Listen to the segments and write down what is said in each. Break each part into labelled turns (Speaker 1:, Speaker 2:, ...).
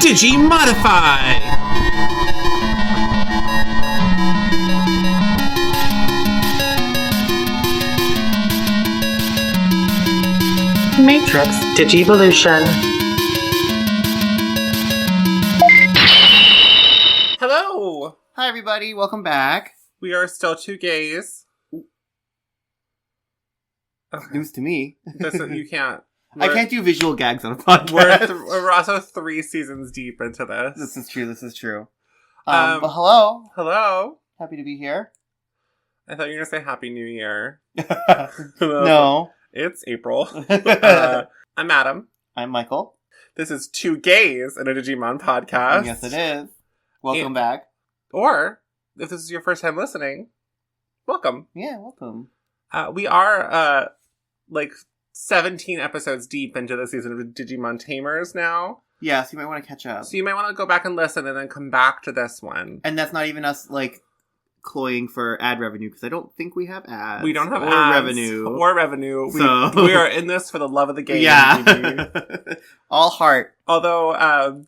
Speaker 1: Digimodify!
Speaker 2: Matrix Digivolution.
Speaker 1: Hello!
Speaker 3: Hi, everybody. Welcome back.
Speaker 1: We are still two gays. Okay.
Speaker 3: News to me.
Speaker 1: You can't.
Speaker 3: I can't do visual gags on a podcast.
Speaker 1: We're also 3 seasons deep into this.
Speaker 3: This is true. But hello.
Speaker 1: Hello.
Speaker 3: Happy to be here.
Speaker 1: I thought you were going to say Happy New Year.
Speaker 3: No.
Speaker 1: It's April. I'm Adam.
Speaker 3: I'm Michael.
Speaker 1: This is Two Gays in a Digimon podcast.
Speaker 3: Yes, it is. Welcome back.
Speaker 1: Or, if this is your first time listening, welcome.
Speaker 3: Yeah, welcome.
Speaker 1: We are, 17 episodes deep into the season of Digimon Tamers now.
Speaker 3: Yeah, so you might want to catch up.
Speaker 1: So you might want to go back and listen and then come back to this one.
Speaker 3: And that's not even us, cloying for ad revenue, because I don't think we have ads.
Speaker 1: We don't have
Speaker 3: ads.
Speaker 1: Or revenue.
Speaker 3: So.
Speaker 1: We are in this for the love of the game.
Speaker 3: Yeah. All heart.
Speaker 1: Although,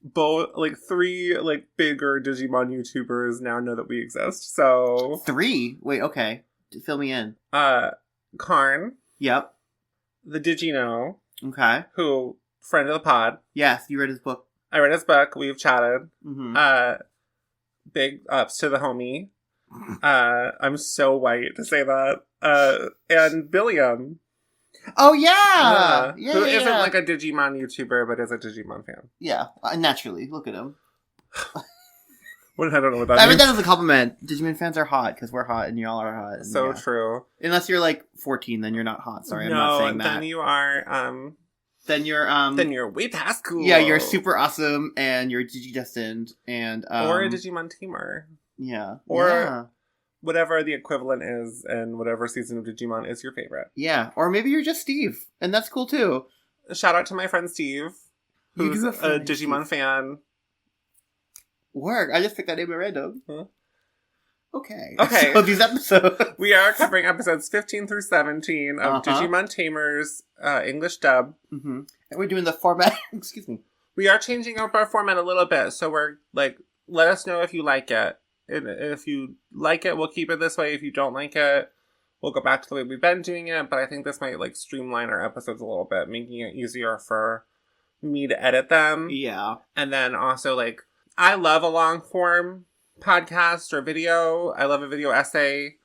Speaker 1: both, 3, bigger Digimon YouTubers now know that we exist, so...
Speaker 3: 3? Wait, okay. Fill me in.
Speaker 1: Karn.
Speaker 3: Yep.
Speaker 1: The Digino.
Speaker 3: Okay.
Speaker 1: Who, friend of the pod.
Speaker 3: Yes, you read his book.
Speaker 1: I read his book. We've chatted.
Speaker 3: Mm-hmm.
Speaker 1: Big ups to the homie. I'm so white to say that. And Billiam.
Speaker 3: Oh, yeah! Yeah.
Speaker 1: Who isn't a Digimon YouTuber, but is a Digimon fan.
Speaker 3: Yeah, naturally. Look at him.
Speaker 1: I don't know what that means.
Speaker 3: I mean, that as a compliment. Digimon fans are hot, because we're hot, and y'all are hot. And
Speaker 1: so true.
Speaker 3: Unless you're, 14, then you're not hot. Sorry,
Speaker 1: no,
Speaker 3: I'm not saying that.
Speaker 1: then you are,
Speaker 3: Then you're
Speaker 1: way past cool.
Speaker 3: Yeah, you're super awesome, and you're Digi-destined, and,
Speaker 1: or a Digimon teamer.
Speaker 3: Yeah.
Speaker 1: Or whatever the equivalent is, and whatever season of Digimon is your favorite.
Speaker 3: Yeah, or maybe you're just Steve, and that's cool, too.
Speaker 1: Shout out to my friend Steve, who's a Digimon fan.
Speaker 3: Work. I just picked that name at random. Huh? Okay.
Speaker 1: So
Speaker 3: these episodes.
Speaker 1: We are covering episodes 15 through 17 of Digimon Tamers, English dub.
Speaker 3: Mm-hmm. And we're doing the format. Excuse me.
Speaker 1: We are changing up our format a little bit, so we're, let us know if you like it. And if you like it, we'll keep it this way. If you don't like it, we'll go back to the way we've been doing it. But I think this might, streamline our episodes a little bit, making it easier for me to edit them.
Speaker 3: Yeah.
Speaker 1: And then also, I love a long form podcast or video. I love a video essay.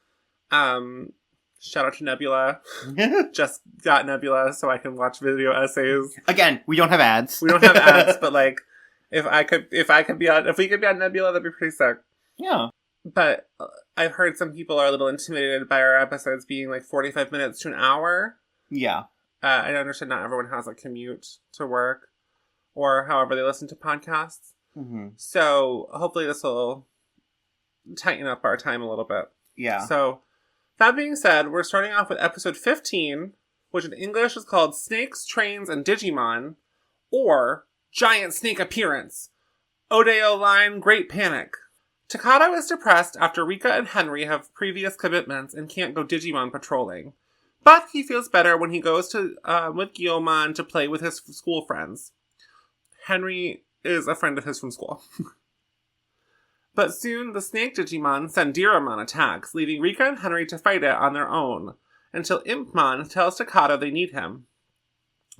Speaker 1: Shout out to Nebula. Just got Nebula so I can watch video essays.
Speaker 3: Again, we don't have ads.
Speaker 1: We don't have ads, but if we could be on Nebula, that'd be pretty sick.
Speaker 3: Yeah.
Speaker 1: But I've heard some people are a little intimidated by our episodes being 45 minutes to an hour.
Speaker 3: Yeah.
Speaker 1: I understand not everyone has a commute to work or however they listen to podcasts.
Speaker 3: Mm-hmm.
Speaker 1: So hopefully this will tighten up our time a little bit.
Speaker 3: Yeah.
Speaker 1: So that being said, we're starting off with episode 15, which in English is called Snakes, Trains, and Digimon, or Giant Snake Appearance. Odeo line, Great Panic. Takato is depressed after Rika and Henry have previous commitments and can't go Digimon patrolling. But he feels better when he goes to with Guillemon to play with his school friends. Henry is a friend of his from school. But soon, the snake Digimon Sendiramon attacks, leaving Rika and Henry to fight it on their own, until Impmon tells Takato they need him.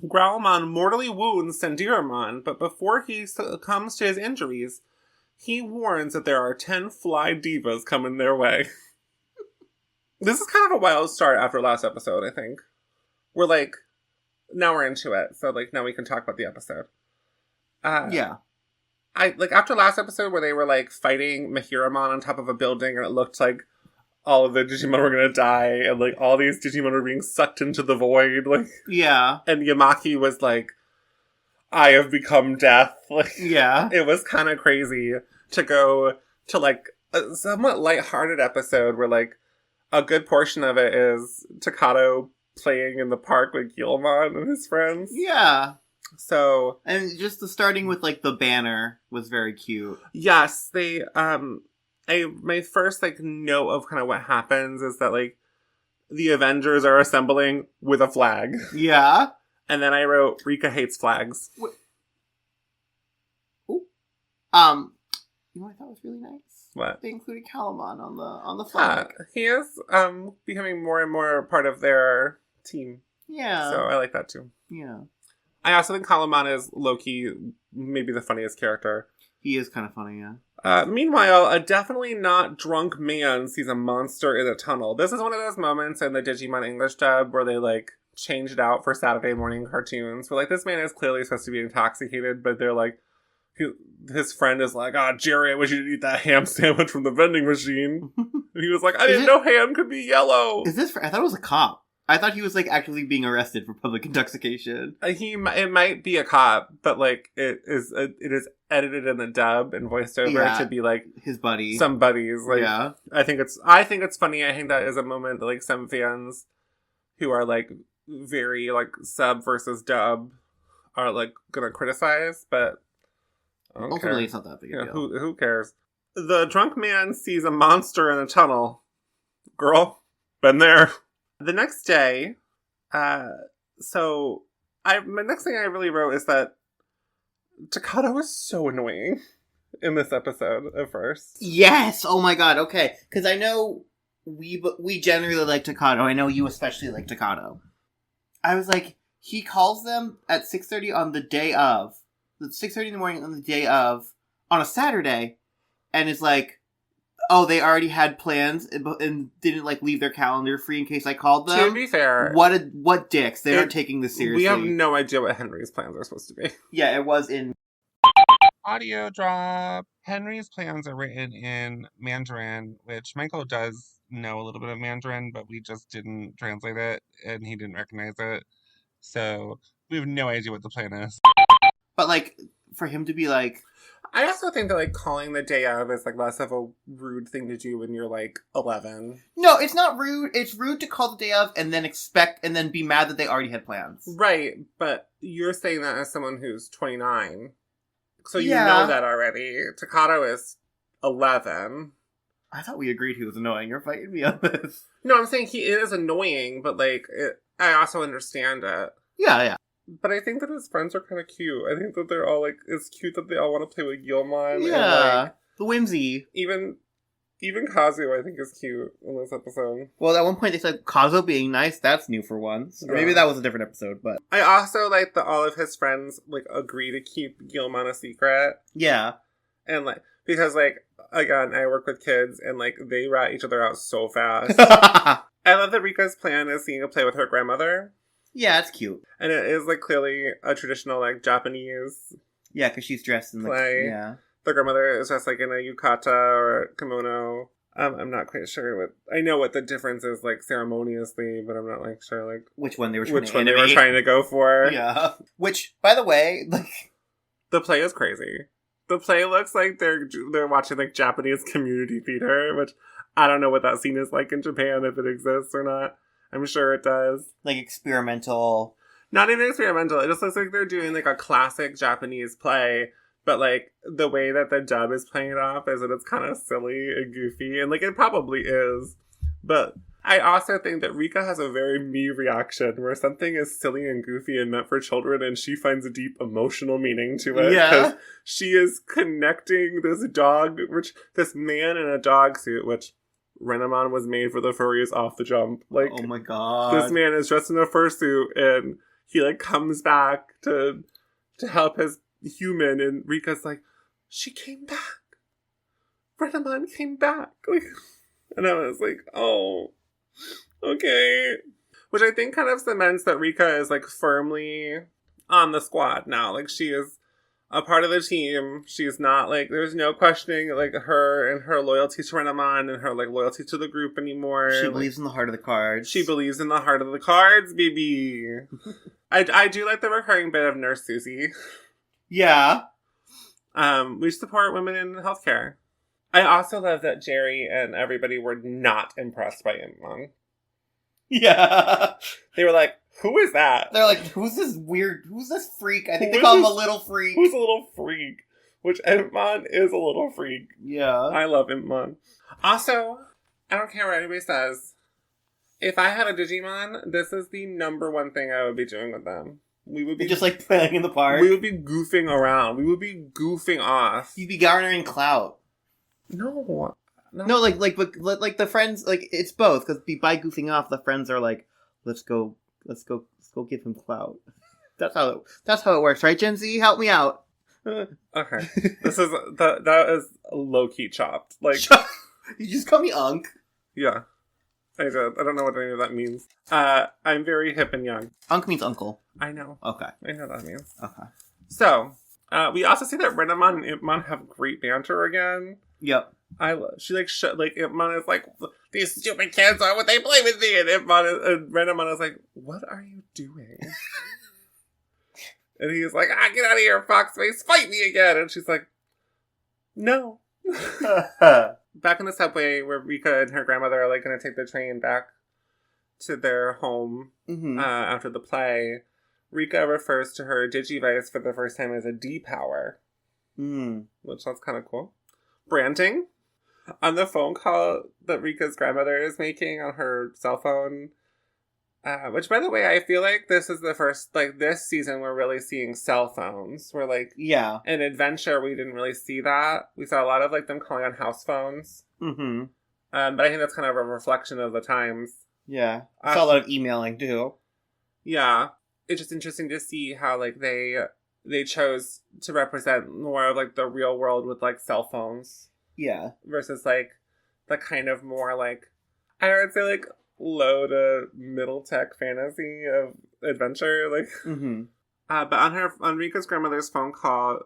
Speaker 1: Growlmon mortally wounds Sendiramon, but before he succumbs to his injuries, he warns that there are 10 fly divas coming their way. This is kind of a wild start after last episode, I think. We're now we're into it, so now we can talk about the episode.
Speaker 3: Yeah.
Speaker 1: After last episode where they were, fighting Mahiramon on top of a building and it looked like all of the Digimon were gonna die and, all these Digimon were being sucked into the void,
Speaker 3: Yeah.
Speaker 1: And Yamaki was I have become death.
Speaker 3: Yeah.
Speaker 1: It was kind of crazy to go to, a somewhat lighthearted episode where, a good portion of it is Takato playing in the park with Guillemon and his friends.
Speaker 3: Yeah.
Speaker 1: So...
Speaker 3: And just the starting with, the banner was very cute.
Speaker 1: Yes, they, my first, note of kind of what happens is that, the Avengers are assembling with a flag.
Speaker 3: Yeah.
Speaker 1: And then I wrote, Rika hates flags.
Speaker 3: You know what I thought was really nice?
Speaker 1: What?
Speaker 3: They included Calamon on the flag.
Speaker 1: He is becoming more and more part of their team.
Speaker 3: Yeah.
Speaker 1: So I like that too.
Speaker 3: Yeah.
Speaker 1: I also think Calamon is low-key maybe the funniest character.
Speaker 3: He is kind of funny, yeah.
Speaker 1: Meanwhile, a definitely not drunk man sees a monster in a tunnel. This is one of those moments in the Digimon English dub where they, like, change it out for Saturday morning cartoons. Where, like, this man is clearly supposed to be intoxicated, but they're like, his friend is like, Jerry, I wish you didn't eat that ham sandwich from the vending machine. And he was like, I didn't know ham could be yellow.
Speaker 3: I thought it was a cop. I thought he was, like, actually being arrested for public intoxication.
Speaker 1: It might be a cop, but, like, it is edited in the dub and voiced over to be, like,
Speaker 3: his buddy.
Speaker 1: Some buddies. Like,
Speaker 3: yeah.
Speaker 1: I think it's funny. I think that is a moment that, like, some fans who are, like, very, like, sub versus dub are, like, gonna criticize, but
Speaker 3: ultimately it's not that big a deal.
Speaker 1: Who cares? The drunk man sees a monster in a tunnel. Girl, been there. The next day, my next thing I really wrote is that Takata was so annoying in this episode at first.
Speaker 3: Yes! Oh my god, okay. Because I know we generally like Takata. I know you especially like Takata. I was like, he calls them at 6:30 on the day of. 6:30 in the morning on the day of, on a Saturday, and is like, oh, they already had plans and didn't, like, leave their calendar free in case I called them.
Speaker 1: To be fair.
Speaker 3: What dicks. They aren't taking this seriously.
Speaker 1: We have no idea what Henry's plans are supposed to be.
Speaker 3: Yeah, it was in...
Speaker 1: Audio drop. Henry's plans are written in Mandarin, which Michael does know a little bit of Mandarin, but we just didn't translate it, and he didn't recognize it. So, we have no idea what the plan is.
Speaker 3: But, like, for him to be like...
Speaker 1: I also think that, like, calling the day of is, like, less of a rude thing to do when you're, like, 11.
Speaker 3: No, it's not rude. It's rude to call the day of and then be mad that they already had plans.
Speaker 1: Right, but you're saying that as someone who's 29. So you know that already. Takata is 11.
Speaker 3: I thought we agreed he was annoying. You're fighting me on this.
Speaker 1: No, I'm saying he is annoying, but, like, I also understand it.
Speaker 3: Yeah.
Speaker 1: But I think that his friends are kind of cute. I think that they're all, like, it's cute that they all want to play with Gilmon.
Speaker 3: Yeah.
Speaker 1: And, like,
Speaker 3: the whimsy.
Speaker 1: Even Kazu, I think, is cute in this episode.
Speaker 3: Well, at one point they said Kazu being nice, that's new for once. Or maybe that was a different episode, but...
Speaker 1: I also like that all of his friends, like, agree to keep Gilmon a secret.
Speaker 3: Yeah.
Speaker 1: And, like, because, like, again, I work with kids, and, like, they rat each other out so fast. I love that Rika's plan is seeing a play with her grandmother.
Speaker 3: Yeah, it's cute.
Speaker 1: And it is, like, clearly a traditional, like, Japanese
Speaker 3: yeah, because she's dressed in the
Speaker 1: play.
Speaker 3: Yeah.
Speaker 1: The grandmother is dressed, like, in a yukata or a kimono. I'm not quite sure I know what the difference is, like, ceremoniously, but I'm not, like, sure, like...
Speaker 3: Which one they were
Speaker 1: trying to go for.
Speaker 3: Yeah. Which, by the way, like...
Speaker 1: The play is crazy. The play looks like they're watching, like, Japanese community theater, which I don't know what that scene is like in Japan, if it exists or not. I'm sure it does.
Speaker 3: Like experimental.
Speaker 1: Not even experimental. It just looks like they're doing, like, a classic Japanese play. But, like, the way that the dub is playing it off is that it's kind of silly and goofy. And, like, it probably is. But I also think that Rika has a very me reaction where something is silly and goofy and meant for children and she finds a deep emotional meaning to it.
Speaker 3: Yeah.
Speaker 1: Because she is connecting this man in a dog suit, which... Renamon was made for the furries off the jump. Like,
Speaker 3: oh my god.
Speaker 1: This man is dressed in a fursuit and he, like, comes back to help his human, and Rika's like, she came back. Renamon came back. Like, and I was like, oh, okay. Which I think kind of cements that Rika is, like, firmly on the squad now. Like, she is a part of the team. She's not, like, there's no questioning, like, her and her loyalty to Renamon and her, like, loyalty to the group anymore.
Speaker 3: She believes in the heart of the cards.
Speaker 1: She believes in the heart of the cards, baby. I do like the recurring bit of Nurse Susie.
Speaker 3: Yeah.
Speaker 1: We support women in healthcare. I also love that Jerry and everybody were not impressed by Impmon.
Speaker 3: Yeah.
Speaker 1: They were like, who is that?
Speaker 3: They're like, who's this freak? I think they call him a little freak.
Speaker 1: Who's a little freak? Which Impmon is a little freak.
Speaker 3: Yeah.
Speaker 1: I love Impmon. Also, I don't care what anybody says. If I had a Digimon, this is the number one thing I would be doing with them. We would be
Speaker 3: just like playing in the park.
Speaker 1: We would be goofing around. We would be goofing off.
Speaker 3: You'd be garnering clout.
Speaker 1: No,
Speaker 3: like the friends, like it's both, because by goofing off, the friends are like, let's go give him clout. That's how it works, right, Gen Z? Help me out.
Speaker 1: Okay, that is low key chopped. Like,
Speaker 3: you just call me Unk.
Speaker 1: Yeah, I did. I don't know what any of that means. I'm very hip and young.
Speaker 3: Unk means uncle.
Speaker 1: I know.
Speaker 3: Okay,
Speaker 1: I know what that means.
Speaker 3: Okay.
Speaker 1: So, we also see that Renamon and Impmon have great banter again.
Speaker 3: Yep.
Speaker 1: Impmon is like, these stupid kids, why would they play with me? And Renamon is like, what are you doing? And he's like, get out of here, Foxface, fight me again. And she's like, no. Back in the subway where Rika and her grandmother are like going to take the train back to their home after the play, Rika refers to her Digivice for the first time as a D-Power. Which sounds kind of cool. Branding. On the phone call that Rika's grandmother is making on her cell phone, which, by the way, I feel like this is the first, this season we're really seeing cell phones. We're in Adventure, we didn't really see that. We saw a lot of, them calling on house phones. Mm-hmm. But I think that's kind of a reflection of the times.
Speaker 3: Yeah. I saw a lot of emailing, too.
Speaker 1: Yeah. It's just interesting to see how, they chose to represent more of, the real world with, cell phones.
Speaker 3: Yeah.
Speaker 1: Versus, the kind of more, I would say, low to middle tech fantasy of adventure. But on Rika's grandmother's phone call,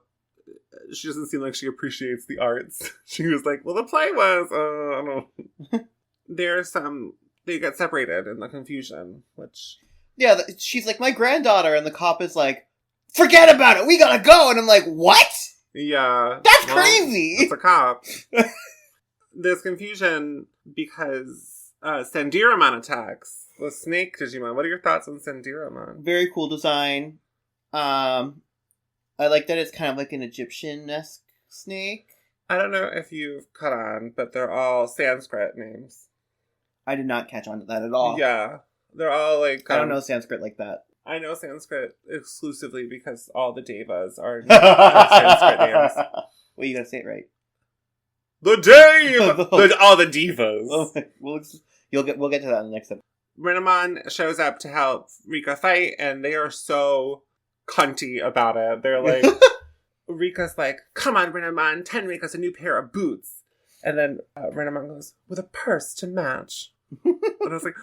Speaker 1: she doesn't seem like she appreciates the arts. She was like, well, the play was, I don't know. They get separated in the confusion, which...
Speaker 3: Yeah, she's like, my granddaughter, and the cop is like, forget about it, we gotta go! And I'm like, what?
Speaker 1: Yeah.
Speaker 3: That's crazy!
Speaker 1: It's a cop. There's confusion because Sandiramon attacks the snake Digimon. What are your thoughts on Sandiramon?
Speaker 3: Very cool design. I like that it's kind of like an Egyptian-esque snake.
Speaker 1: I don't know if you've caught on, but they're all Sanskrit names.
Speaker 3: I did not catch on to that at all.
Speaker 1: Yeah. They're all
Speaker 3: I don't know Sanskrit like that.
Speaker 1: I know Sanskrit exclusively because all the devas are Sanskrit names.
Speaker 3: Well, you gotta say it right.
Speaker 1: The Dave! All the divas.
Speaker 3: We'll get to that in the next episode.
Speaker 1: Renamon shows up to help Rika fight, and they are so cunty about it. They're like, Rika's like, come on, Renamon, 10 Rikas a new pair of boots. And then Renamon goes, with a purse to match. And I was like,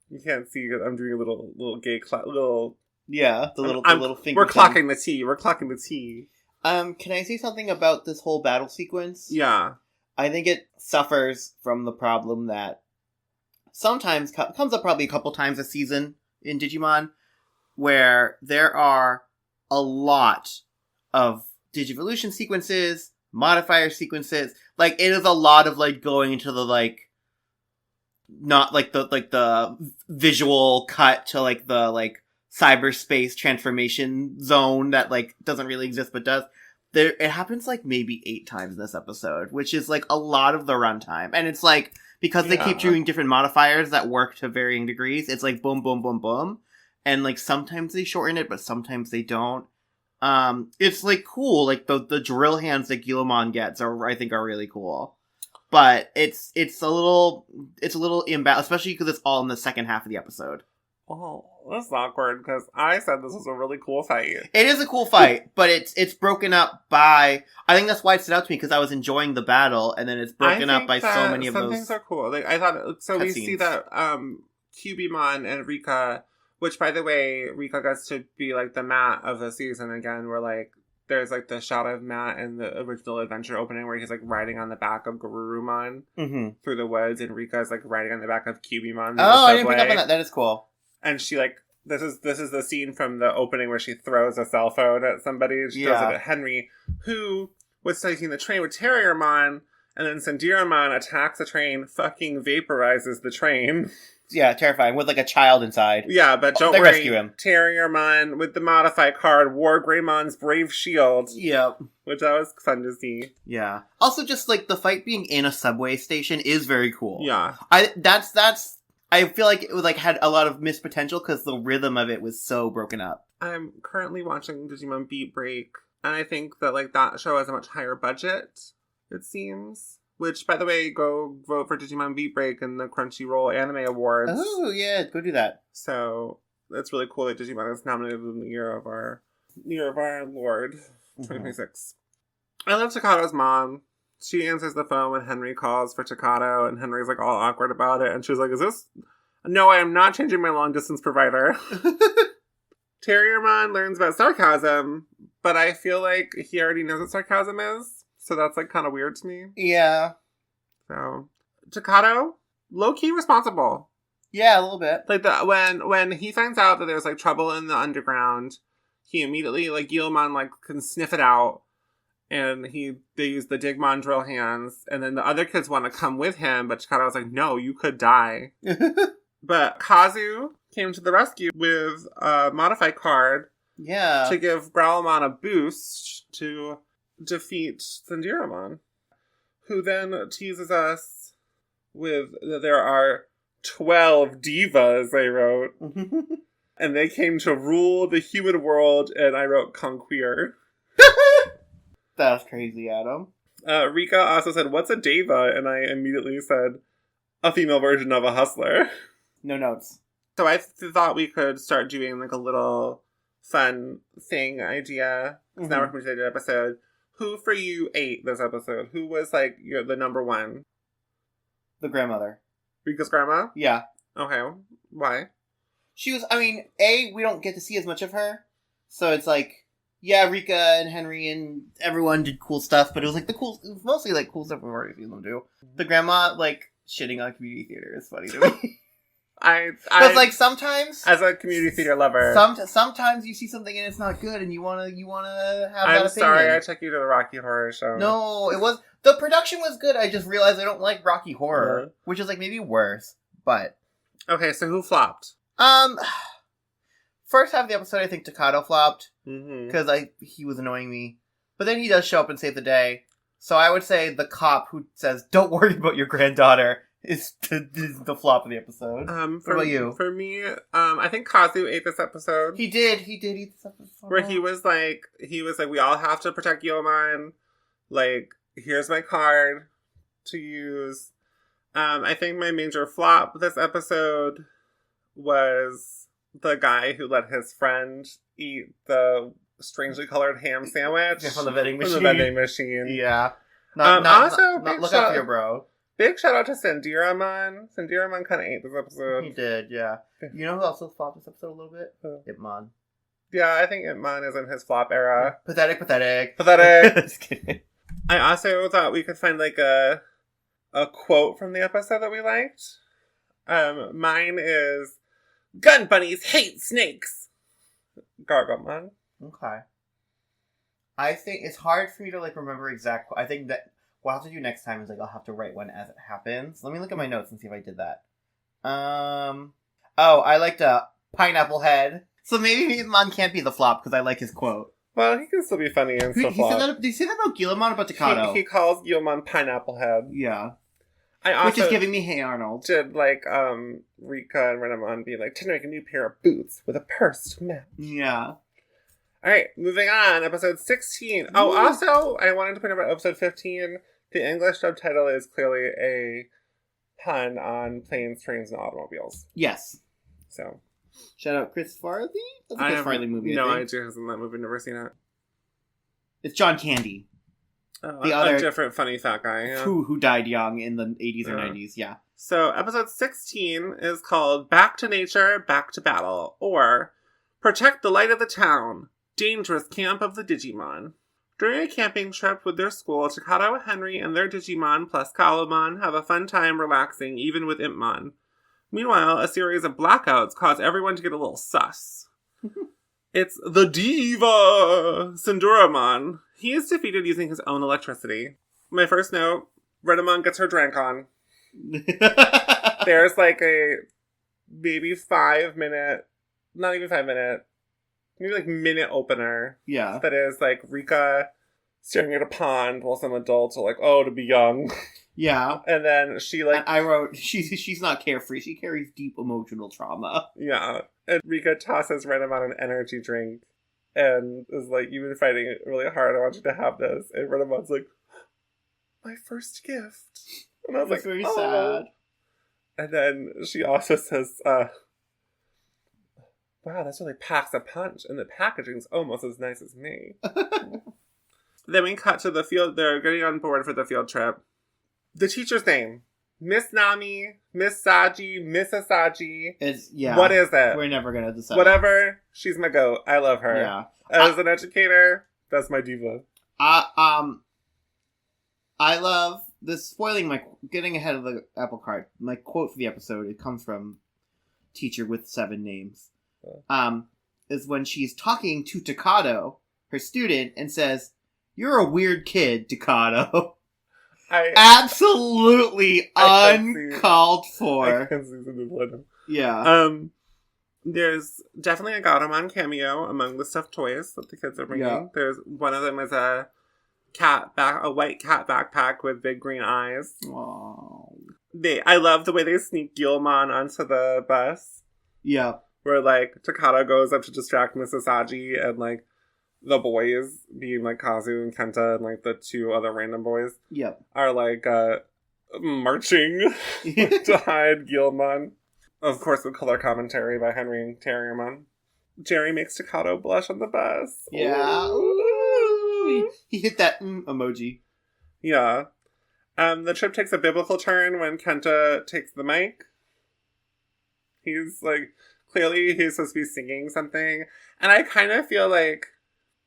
Speaker 1: you can't see because I'm doing a little gay little. Yeah, the little finger. We're clocking the T. We're clocking the T.
Speaker 3: Can I say something about this whole battle sequence?
Speaker 1: Yeah.
Speaker 3: I think it suffers from the problem that sometimes comes up probably a couple times a season in Digimon, where there are a lot of Digivolution sequences, modifier sequences. It is a lot of going into the not the visual cut to the cyberspace transformation zone that doesn't really exist but does. It happens maybe 8 times in this episode, which is a lot of the runtime. And it's because they keep doing different modifiers that work to varying degrees, it's boom, boom, boom, boom. And sometimes they shorten it, but sometimes they don't. It's cool. The drill hands that Guillemon gets I think are really cool. But it's a little imbalanced, especially because it's all in the second half of the episode.
Speaker 1: Oh, that's awkward, because I said this was a really cool fight.
Speaker 3: It is a cool fight, but it's broken up by... I think that's why it stood out to me, because I was enjoying the battle, and then it's broken up by so many of those...
Speaker 1: Some things are cool. I thought... So we see that Cubimon and Rika, which, by the way, Rika gets to be, the Matt of the season again, where, there's, the shot of Matt in the original Adventure opening where he's, riding on the back of Garurumon through the woods, and Rika's, riding on the back of Cubimon.
Speaker 3: Oh, I didn't pick up on that. That is cool.
Speaker 1: And she, this is the scene from the opening where she throws a cell phone at somebody, and she throws it at Henry, who was taking the train with Terriermon, and then Sandiramon attacks the train, fucking vaporizes the train.
Speaker 3: Yeah, terrifying, with a child inside.
Speaker 1: Yeah, but don't
Speaker 3: worry,
Speaker 1: rescue
Speaker 3: him.
Speaker 1: Terriermon, with the modify card, wore Greymon's Brave Shield.
Speaker 3: Yep.
Speaker 1: Which that was fun to see.
Speaker 3: Yeah. Also, just, the fight being in a subway station is very cool.
Speaker 1: Yeah.
Speaker 3: I feel like it was like had a lot of missed potential because the rhythm of it was so broken up.
Speaker 1: I'm currently watching Digimon Beat Break, and I think that like that show has a much higher budget, it seems. Which, by the way, go vote for Digimon Beat Break in the Crunchyroll Anime Awards.
Speaker 3: Oh yeah, go do that.
Speaker 1: So it's really cool that Digimon is nominated in the year of our Lord, 2026. I love Takado's mom. She answers the phone when Henry calls for Takado, and Henry's like all awkward about it, and she's like, "Is this? No, I am not changing my long distance provider." Terriermon learns about sarcasm, but I feel like he already knows what sarcasm is, so that's like kind of weird to me.
Speaker 3: Yeah.
Speaker 1: So Takado, low key responsible.
Speaker 3: Yeah, a little bit.
Speaker 1: Like when he finds out that there's like trouble in the underground, he immediately like Guillemon like can sniff it out, and they use the Digimon drill hands, and then the other kids want to come with him, but Chikara was like, "No, you could die." But Kazu came to the rescue with a modify card, to give Growlmon a boost to defeat Sendiramon, who then teases us with that there are 12 divas, I wrote. And they came to rule the human world, and I wrote conquer.
Speaker 3: That was crazy, Adam.
Speaker 1: Rika also said, "What's a deva?" And I immediately said, "A female version of a hustler."
Speaker 3: No notes.
Speaker 1: So I thought we could start doing like a little fun thing idea. Because now we're coming to the episode. Who for you ate this episode? Who was like the number one?
Speaker 3: The grandmother.
Speaker 1: Rika's grandma?
Speaker 3: Yeah.
Speaker 1: Okay. Why?
Speaker 3: She was, I mean, we don't get to see as much of her. So it's like, yeah, Rika and Henry and everyone did cool stuff, but it was like it was mostly like cool stuff we've already seen them do. The grandma, like, shitting on community theater is funny to me.
Speaker 1: Because
Speaker 3: like sometimes,
Speaker 1: as a community theater lover,
Speaker 3: sometimes you see something and it's not good, and you wanna have that opinion.
Speaker 1: I'm sorry, I took you to the Rocky Horror Show.
Speaker 3: No, the production was good. I just realized I don't like Rocky Horror, which is like maybe worse. But
Speaker 1: okay, so who flopped?
Speaker 3: First half of the episode, I think Takado flopped because he was annoying me, but then he does show up and save the day. So I would say the cop who says, "Don't worry about your granddaughter," is the flop of the episode. What about you?
Speaker 1: For me, I think Kazu ate this episode.
Speaker 3: He did eat this episode.
Speaker 1: Where he was like, we all have to protect Guillemon. Like, here's my card to use. I think my major flop this episode was the guy who let his friend eat the strangely colored ham sandwich
Speaker 3: from the vending machine. Yeah.
Speaker 1: Not
Speaker 3: look out for your bro.
Speaker 1: Big shout out to Sendiramon. Sendiramon kind of ate this episode.
Speaker 3: He did, yeah. You know who also flopped this episode a little bit? Impmon.
Speaker 1: Yeah, I think Impmon is in his flop era.
Speaker 3: Pathetic.
Speaker 1: Just kidding. I also thought we could find like a quote from the episode that we liked. Mine is, "Gun bunnies hate snakes." Gargomon.
Speaker 3: Okay. I think it's hard for me to like remember exact. I think that what I'll have to do next time is like I'll have to write one as it happens. Let me look at my notes and see if I did that. I liked a pineapple head. So maybe Impmon can't be the flop because I like his quote.
Speaker 1: Well, he can still be funny and still flop.
Speaker 3: Did you say that about Guillemon or about Takado?
Speaker 1: He calls Guillemon pineapple head.
Speaker 3: Yeah.
Speaker 1: Which
Speaker 3: is giving me Hey Arnold.
Speaker 1: Did like Rika and Renamon be like, "To make a new pair of boots with a purse to match."
Speaker 3: Yeah.
Speaker 1: Alright, moving on. Episode 16. Oh, also, I wanted to point out about episode 15. The English subtitle is clearly a pun on planes, trains, and automobiles.
Speaker 3: Yes.
Speaker 1: So.
Speaker 3: Shout out Chris Farley? That's a Chris Farley movie.
Speaker 1: No idea who's in that movie. Never seen it.
Speaker 3: It's John Candy.
Speaker 1: Oh, the other different funny fat guy. Yeah.
Speaker 3: Who died young in the 80s or 90s, yeah.
Speaker 1: So, episode 16 is called Back to Nature, Back to Battle, or Protect the Light of the Town, Dangerous Camp of the Digimon. During a camping trip with their school, Takado, Henry, and their Digimon plus Kalomon have a fun time relaxing, even with Impmon. Meanwhile, a series of blackouts cause everyone to get a little sus. It's the diva, Sendiramon. He is defeated using his own electricity. My first note, Renamon gets her drank on. There's like a maybe 5 minute, not even 5 minute, maybe like minute opener.
Speaker 3: Yeah.
Speaker 1: That is like Rika staring at a pond while some adults are like, "Oh, to be young."
Speaker 3: Yeah.
Speaker 1: And then she, like...
Speaker 3: I wrote, she's not carefree. She carries deep emotional trauma.
Speaker 1: Yeah. And Rika tosses Renamon an energy drink and is like, you've been fighting it really hard. I want you to have this. And Renamon's like, my first gift. And I was like,
Speaker 3: very
Speaker 1: oh.
Speaker 3: sad.
Speaker 1: And then she also says, wow, this really packs a punch. And the packaging's almost as nice as me. Then we cut to the field. They're getting on board for the field trip. The teacher's name. Miss Nami, Miss Saji, Miss Asaji. What is it?
Speaker 3: We're never gonna decide.
Speaker 1: Whatever. She's my goat. I love her.
Speaker 3: Yeah.
Speaker 1: As an educator, that's my diva.
Speaker 3: I love this. Getting ahead of the apple cart. My quote for the episode. It comes from Teacher with 7 Names. Is when she's talking to Takato, her student, and says, "You're a weird kid, Takato." Absolutely uncalled for.
Speaker 1: I can see some.
Speaker 3: Yeah.
Speaker 1: There's definitely a Gatomon cameo among the stuffed toys that the kids are bringing. Yeah. There's one of them is a white cat backpack with big green eyes.
Speaker 3: Aww.
Speaker 1: I love the way they sneak Guilmon onto the bus.
Speaker 3: Yeah.
Speaker 1: Where, like, Takato goes up to distract Miss Asaji and, like, the boys, being, like, Kazu and Kenta and, like, the 2 other random boys, are, like, marching to hide Guilmon. Of course, with color commentary by Henry and Terriermon. Jerry makes Takato blush on the bus.
Speaker 3: Yeah. Ooh. He hit that emoji.
Speaker 1: Yeah. The trip takes a biblical turn when Kenta takes the mic. He's, like, clearly he's supposed to be singing something. And I kind of feel like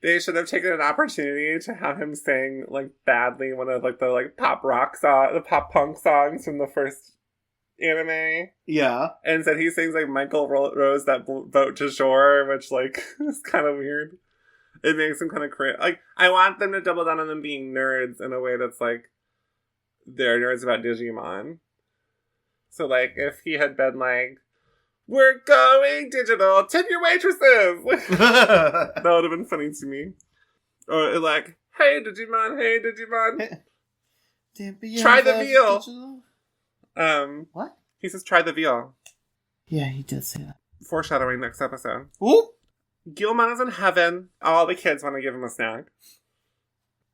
Speaker 1: they should have taken an opportunity to have him sing, like, badly one of, like, the, like, the pop punk songs from the first anime.
Speaker 3: Yeah.
Speaker 1: And said he sings, like, Michael Rose That Boat to Shore, which, like, is kind of weird. It makes him kind of cringe. Like, I want them to double down on them being nerds in a way that's, like, they're nerds about Digimon. So, like, if he had been, like, we're going digital, tip your waitresses! That would have been funny to me. Or, like, hey, Digimon. Try the veal.
Speaker 3: What?
Speaker 1: He says, try the veal.
Speaker 3: Yeah, he did say that.
Speaker 1: Foreshadowing next episode.
Speaker 3: Ooh!
Speaker 1: Guilmon is in heaven. All the kids want to give him a snack.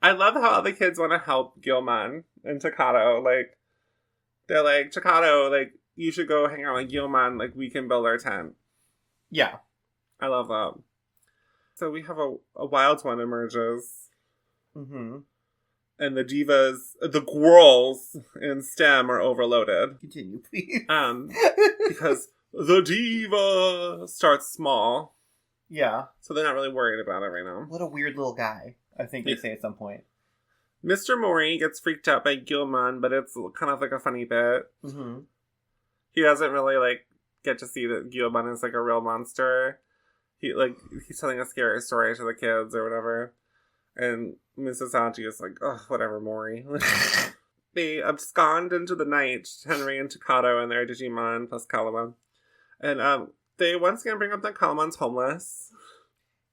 Speaker 1: I love how all the kids want to help Guilmon and Takato. Like, they're like, Takato, like, you should go hang out with Guilmon. Like, we can build our tent.
Speaker 3: Yeah.
Speaker 1: I love that. So we have a wild one emerges.
Speaker 3: Mm-hmm.
Speaker 1: And the divas, the girls in STEM are overloaded.
Speaker 3: Continue, please.
Speaker 1: Because the diva starts small.
Speaker 3: Yeah.
Speaker 1: So they're not really worried about it right now.
Speaker 3: What a weird little guy, I think they say at some point.
Speaker 1: Mr. Mori gets freaked out by Guilmon, but it's kind of like a funny bit.
Speaker 3: Mm-hmm. He
Speaker 1: doesn't really, like, get to see that Guilmon is, like, a real monster. He's telling a scary story to the kids or whatever. And Mrs. Asaji is like, oh, whatever, Mori. They abscond into the night, Henry and Takato and their Digimon plus Kalamon. And they once again bring up that Kalamon's homeless.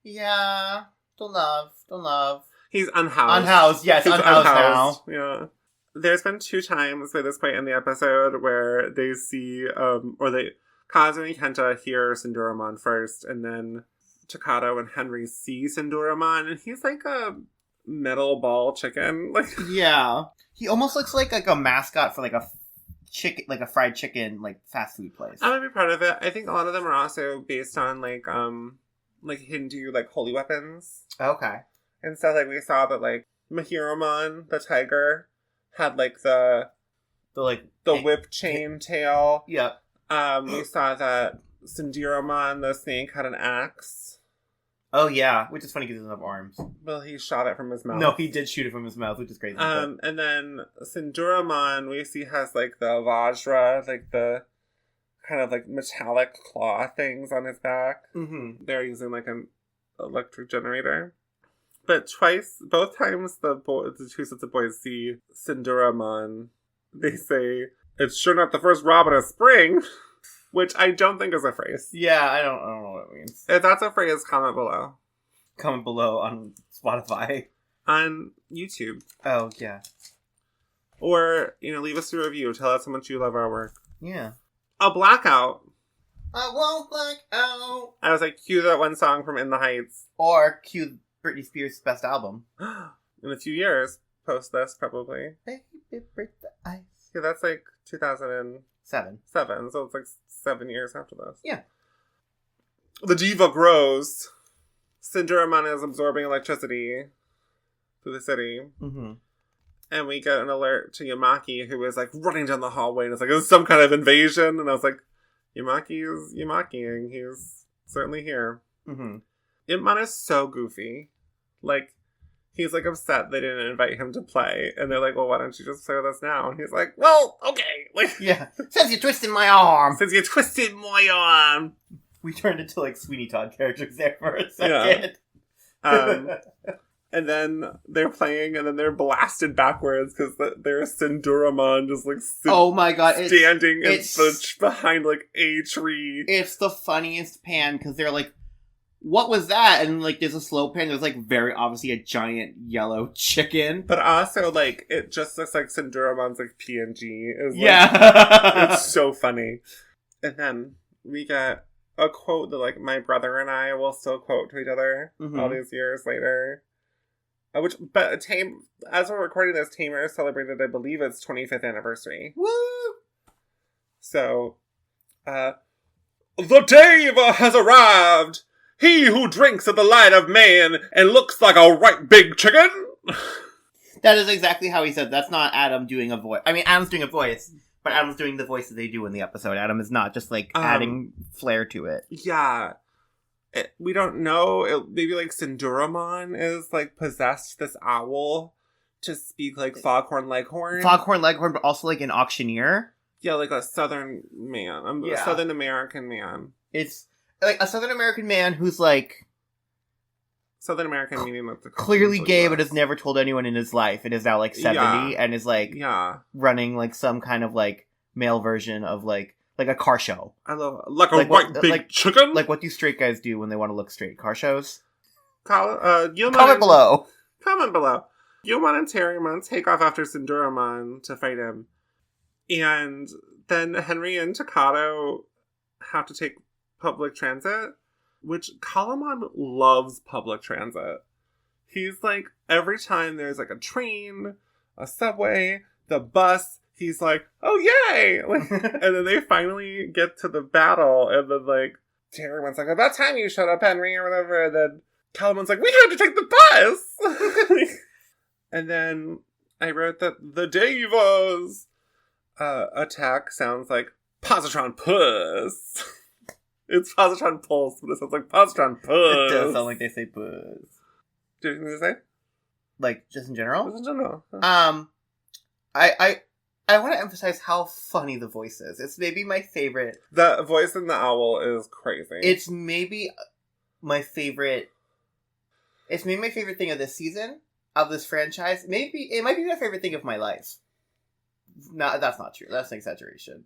Speaker 3: Yeah. Don't love.
Speaker 1: He's unhoused.
Speaker 3: Unhoused, yes,
Speaker 1: He's
Speaker 3: unhoused now.
Speaker 1: Yeah. There's been 2 times by this point in the episode where they see, Kazu and Kenta hear Sinduramon first, and then Takato and Henry see Sinduramon, and he's like a metal ball chicken. Like,
Speaker 3: yeah. He almost looks like a mascot for, like, a chicken, like a fried chicken, like, fast food place.
Speaker 1: I'm gonna be proud of it. I think a lot of them are also based on, like Hindu, like, holy weapons.
Speaker 3: Okay.
Speaker 1: And so, like, we saw that, like, Mahiromon, the tiger, had, like, the whip chain tail.
Speaker 3: Yeah.
Speaker 1: We saw that Sinduramon, the snake, had an axe.
Speaker 3: Oh, yeah. Which is funny because he doesn't have arms.
Speaker 1: Well, he shot it from his mouth.
Speaker 3: No, he did shoot it from his mouth, which is crazy.
Speaker 1: And then Sinduramon, we see, has, like, the Vajra, like, the kind of, like, metallic claw things on his back.
Speaker 3: Mm-hmm. They're
Speaker 1: They're using, like, an electric generator. But both times the 2 sets of boys see Sinduramon, they say, it's sure not the first robin of spring, which I don't think is a phrase.
Speaker 3: Yeah, I don't know what it means.
Speaker 1: If that's a phrase, comment below.
Speaker 3: Comment below on Spotify.
Speaker 1: On YouTube.
Speaker 3: Oh, yeah.
Speaker 1: Or, leave us a review. Tell us how much you love our work.
Speaker 3: Yeah.
Speaker 1: A blackout.
Speaker 3: I won't black out.
Speaker 1: I was like, cue that one song from In the Heights.
Speaker 3: Or cue Britney Spears' best album.
Speaker 1: In a few years, post this, probably.
Speaker 3: Baby, break the ice.
Speaker 1: Yeah, that's like 2007. So it's like 7 years after this.
Speaker 3: Yeah.
Speaker 1: The diva grows. Cinderamon is absorbing electricity through the city.
Speaker 3: Mm-hmm.
Speaker 1: And we get an alert to Yamaki, who is like running down the hallway, and it's like, is some kind of invasion? And I was like, Yamaki is Yamakiing. He's certainly here.
Speaker 3: Mm-hmm.
Speaker 1: Impmon is so goofy. Like, he's like upset they didn't invite him to play. And they're like, well, why don't you just play with us now? And he's like, well, okay. Like,
Speaker 3: yeah. Since you twisted my arm. We turned into like Sweeney Todd characters there for a second.
Speaker 1: Yeah. And then they're playing, and then they're blasted backwards because there's Cinderamon just like
Speaker 3: oh my god,
Speaker 1: standing behind like a tree.
Speaker 3: It's the funniest pan because they're like, what was that? And like there's a slow pan. There's like very obviously a giant yellow chicken,
Speaker 1: but also like it just looks like Cinderamon's like PNG. It's so funny. And then we get a quote that like my brother and I will still quote to each other all these years later. As we're recording this, Tamers celebrated, I believe, its 25th anniversary.
Speaker 3: Woo!
Speaker 1: So, the Diva has arrived! He who drinks at the light of man and looks like a right big chicken!
Speaker 3: That is exactly how he said. That's not Adam doing a voice. I mean, Adam's doing a voice, but Adam's doing the voice that they do in the episode. Adam is not just, like, adding flair to it.
Speaker 1: Yeah. We don't know. Maybe like Cinderamon is like possessed this owl to speak like Foghorn Leghorn.
Speaker 3: Foghorn Leghorn, but also like an auctioneer.
Speaker 1: Yeah, like a Southern man. A Southern American man.
Speaker 3: It's like a Southern American man who's like
Speaker 1: Southern American meaning like
Speaker 3: clearly gay, but has never told anyone in his life, and is now like 70 and is like running like some kind of like male version of like a car show.
Speaker 1: I love it. Like a white big chicken?
Speaker 3: Like what do straight guys do when they want to look straight? Car shows?
Speaker 1: Comment
Speaker 3: below.
Speaker 1: Comment below. Yomon and Terriermon take off after Cinderamon to fight him. And then Henry and Takato have to take public transit, which Kalamon loves public transit. He's like, every time there's like a train, a subway, the bus, he's like, oh, yay! Like, and then they finally get to the battle, and then, like, Terriermon's like, about time you showed up, Henry, or whatever, and then Calamon's like, we have to take the bus! And then I wrote that the Davy's attack sounds like Positron Puss. It's Positron Pulse, but it sounds like Positron Puss.
Speaker 3: It does sound like they say puss.
Speaker 1: Do you think they say?
Speaker 3: Like, just in general?
Speaker 1: Just in general.
Speaker 3: I want to emphasize how funny the voice is. It's maybe my favorite.
Speaker 1: The voice in the owl is crazy.
Speaker 3: It's maybe my favorite. It's maybe my favorite thing of this season, of this franchise. Maybe it might be my favorite thing of my life. No, that's not true. That's an exaggeration.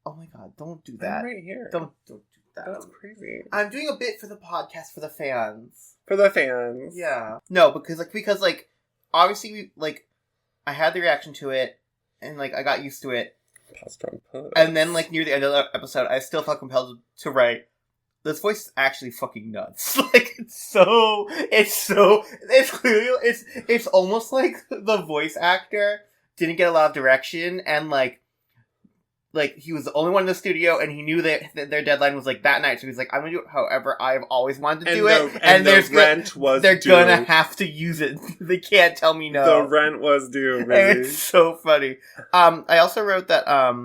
Speaker 3: Oh my god! Don't do that.
Speaker 1: I'm right here.
Speaker 3: Don't do that.
Speaker 1: That's crazy.
Speaker 3: I'm doing a bit for the podcast for the fans.
Speaker 1: For the fans.
Speaker 3: Yeah. No, because obviously I had the reaction to it, and, like, I got used to it. And then, like, near the end of the episode, I still felt compelled to write, this voice is actually fucking nuts. Like, it's almost like the voice actor didn't get a lot of direction, and, like, he was the only one in the studio, and he knew that their deadline was, like, that night, so he's like, I'm gonna do it however I've always wanted to do it, and the rent was due. They're gonna have to use it. They can't tell me no.
Speaker 1: The rent was due, really.
Speaker 3: It's so funny. I also wrote that, I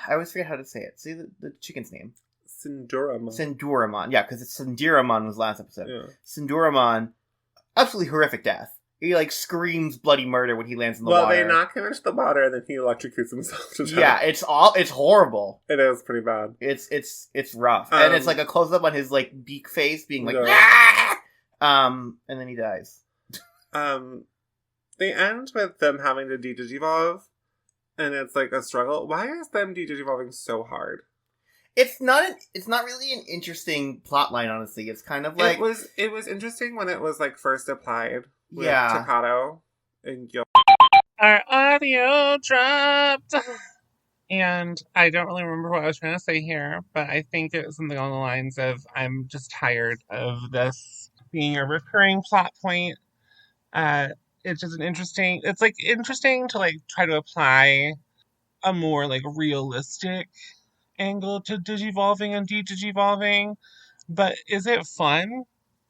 Speaker 3: always forget how to say it. Say the chicken's name. Cinderamon. Yeah, because Cinderamon was last episode. Yeah. Cinderamon, absolutely horrific death. He, like, screams bloody murder when he lands in the water.
Speaker 1: Well, they knock him into the water, and then he electrocutes himself to death.
Speaker 3: Yeah, it's horrible.
Speaker 1: It is pretty bad.
Speaker 3: It's rough. And it's, like, a close-up on his, like, beak face being like, ah! And then he dies.
Speaker 1: They end with them having to de-digivolve, and it's, like, a struggle. Why is them de-digivolving so hard?
Speaker 3: It's not really an interesting plot line, honestly. It's kind of like...
Speaker 1: It was interesting when it was, like, first applied. With Takato. And our audio dropped. And I don't really remember what I was trying to say here, but I think it was something along the lines of I'm just tired of this being a recurring plot point. It's just interesting to like try to apply a more like realistic angle to digivolving and de-digivolving, but is it fun?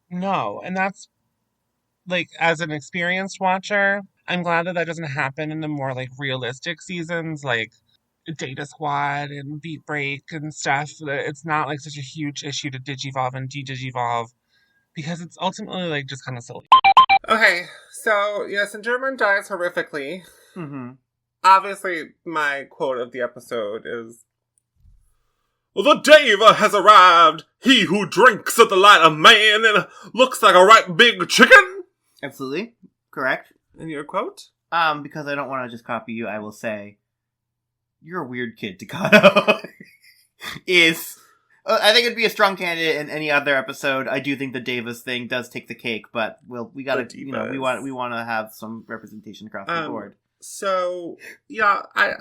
Speaker 1: No. And that's like, as an experienced watcher, I'm glad that doesn't happen in the more like realistic seasons, like Data Squad and Beat Break and stuff. That it's not like such a huge issue to digivolve and de-digivolve because it's ultimately like just kind of silly. Okay, so yes, and German dies horrifically.
Speaker 3: Mm-hmm.
Speaker 1: Obviously, my quote of the episode is, "The Diva has arrived, he who drinks at the light of man and looks like a right big chicken."
Speaker 3: Absolutely. Correct.
Speaker 1: And your quote?
Speaker 3: Because I don't want to just copy you, I will say, you're a weird kid, Takano. I think it'd be a strong candidate in any other episode. I do think the Davis thing does take the cake, but we gotta, we want to have some representation across the board.
Speaker 1: So yeah, I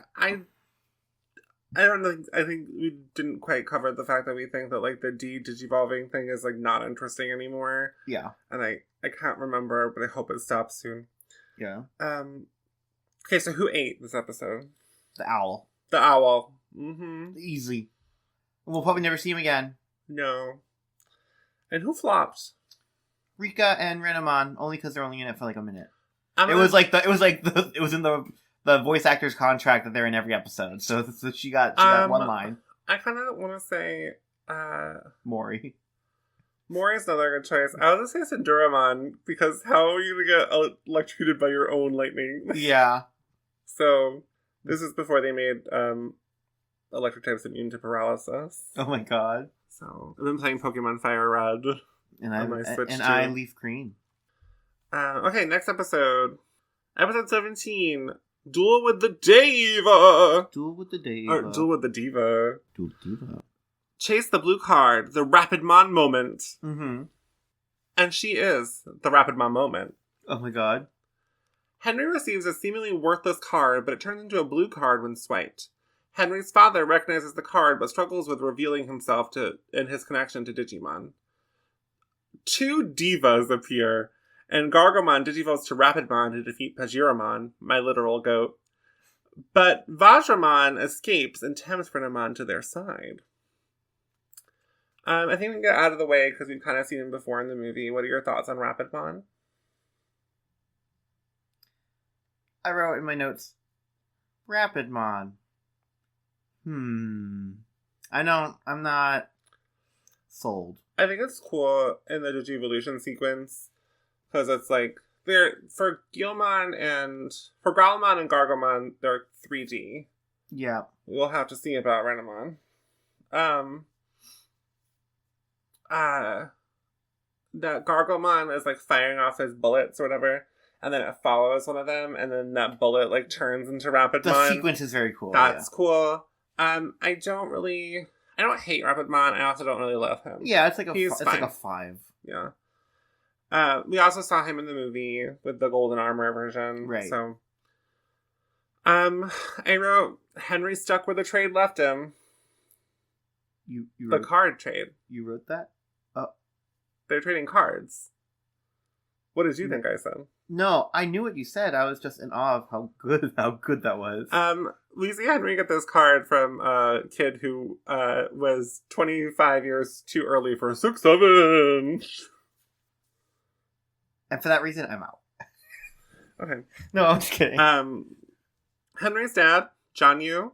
Speaker 1: don't think we didn't quite cover the fact that we think that like the digivolving thing is like not interesting anymore.
Speaker 3: Yeah,
Speaker 1: and I can't remember, but I hope it stops soon.
Speaker 3: Yeah.
Speaker 1: Okay, so who ate this episode?
Speaker 3: The owl.
Speaker 1: The owl. Mm-hmm.
Speaker 3: Easy. We'll probably never see him again.
Speaker 1: No. And who flopped?
Speaker 3: Rika and Renamon, only because they're only in it for like a minute. It was in the voice actor's contract that they're in every episode. So she got one line.
Speaker 1: I kind of want to say
Speaker 3: Mori.
Speaker 1: Mori's another good choice. I was gonna say Sinduramon because how are you gonna get electrocuted by your own lightning?
Speaker 3: Yeah.
Speaker 1: So this is before they made electric types immune to paralysis.
Speaker 3: Oh my god.
Speaker 1: So I've been playing Pokemon Fire Red.
Speaker 3: And I Leaf Green.
Speaker 1: Okay, next episode. Episode 17. Duel with the Diva.
Speaker 3: Duel with the Diva.
Speaker 1: Or Duel with the Diva.
Speaker 3: Duel with the Diva.
Speaker 1: Chase the blue card. The Rapidmon moment.
Speaker 3: Mm-hmm.
Speaker 1: And she is the Rapidmon moment.
Speaker 3: Oh my god.
Speaker 1: Henry receives a seemingly worthless card, but it turns into a blue card when swiped. Henry's father recognizes the card, but struggles with revealing himself in his connection to Digimon. Two divas appear, and Gargomon digivolves to Rapidmon to defeat Pajiramon, my literal goat. But Vajramon escapes and tempts Renamon to their side. I think we can get out of the way because we've kind of seen him before in the movie. What are your thoughts on Rapidmon?
Speaker 3: I wrote in my notes, Rapidmon. I'm not sold.
Speaker 1: I think it's cool in the Digivolution sequence because it's like for Growlmon and Gargomon, they're 3D.
Speaker 3: Yeah,
Speaker 1: we'll have to see about Renamon. That Gargomon is like firing off his bullets or whatever, and then it follows one of them, and then that bullet like turns into Rapidmon.
Speaker 3: The sequence is very cool.
Speaker 1: That's cool. I don't hate Rapidmon. I also don't really love him.
Speaker 3: Yeah, it's like a 5.
Speaker 1: Yeah. We also saw him in the movie with the golden armor version.
Speaker 3: Right.
Speaker 1: So, I wrote Henry stuck where the trade left him.
Speaker 3: You
Speaker 1: the card trade.
Speaker 3: You wrote that?
Speaker 1: They're trading cards. What did you think I said?
Speaker 3: No, I knew what you said. I was just in awe of how good that was.
Speaker 1: We see Henry get this card from a kid who was 25 years too early for 6'7".
Speaker 3: And for that reason, I'm out.
Speaker 1: Okay.
Speaker 3: No, I'm just kidding.
Speaker 1: Henry's dad, John Yu,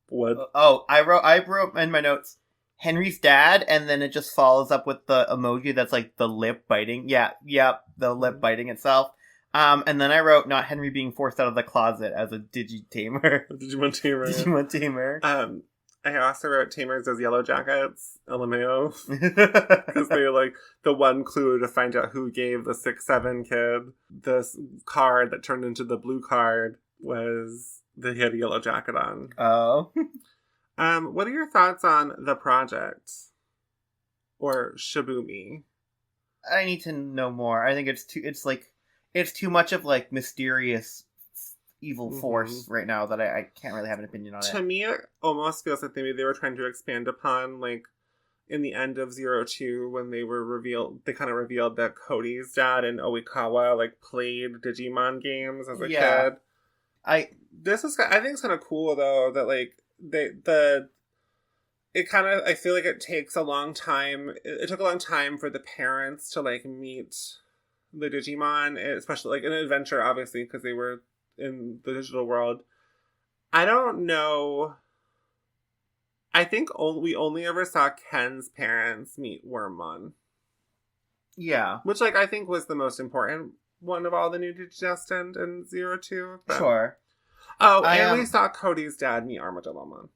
Speaker 1: would.
Speaker 3: I wrote in my notes, Henry's dad, and then it just follows up with the emoji that's like the lip biting. Yeah, the lip biting itself. And then I wrote, not Henry being forced out of the closet as a Digitamer.
Speaker 1: Digimon Tamer. I also wrote Tamers as Yellow Jackets, LMAO. Because they like the one clue to find out who gave the 6'7" kid this card that turned into the blue card was that he had a yellow jacket on.
Speaker 3: Oh.
Speaker 1: What are your thoughts on the project? Or Shibumi?
Speaker 3: I need to know more. I think it's it's too much of, like, mysterious evil force right now that I can't really have an opinion on it.
Speaker 1: To me, it almost feels like maybe they were trying to expand upon, like, in the end of 02, when they kind of revealed that Cody's dad and Oikawa, like, played Digimon games as a kid. I think it's kind of cool, though, that, like, I feel like it takes a long time. It took a long time for the parents to, like, meet the Digimon, especially, like, in an adventure, obviously, because they were in the digital world. I don't know. I think we only ever saw Ken's parents meet Wormmon.
Speaker 3: Yeah.
Speaker 1: Which, like, I think was the most important one of all the new Digidestined in 02. But...
Speaker 3: Sure.
Speaker 1: Oh, and we saw Cody's dad meet Armadillomon.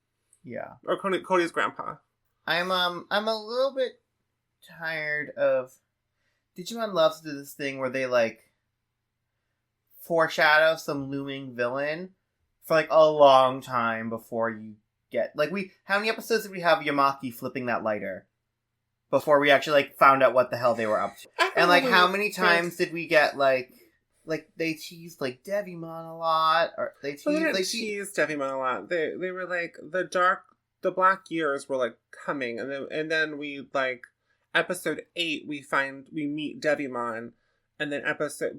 Speaker 3: Yeah.
Speaker 1: Or Cody's grandpa.
Speaker 3: I'm a little bit tired of... Digimon loves to do this thing where they, like, foreshadow some looming villain for, like, a long time before you get... Like, how many episodes did we have Yamaki flipping that lighter before we actually, like, found out what the hell they were up to? And, like, how many times did we get, like, they teased, like, Devimon a lot, or they
Speaker 1: teased Devimon a lot. They were like, the black years were, like, coming, and then we, like, episode 8 we meet Devimon, and then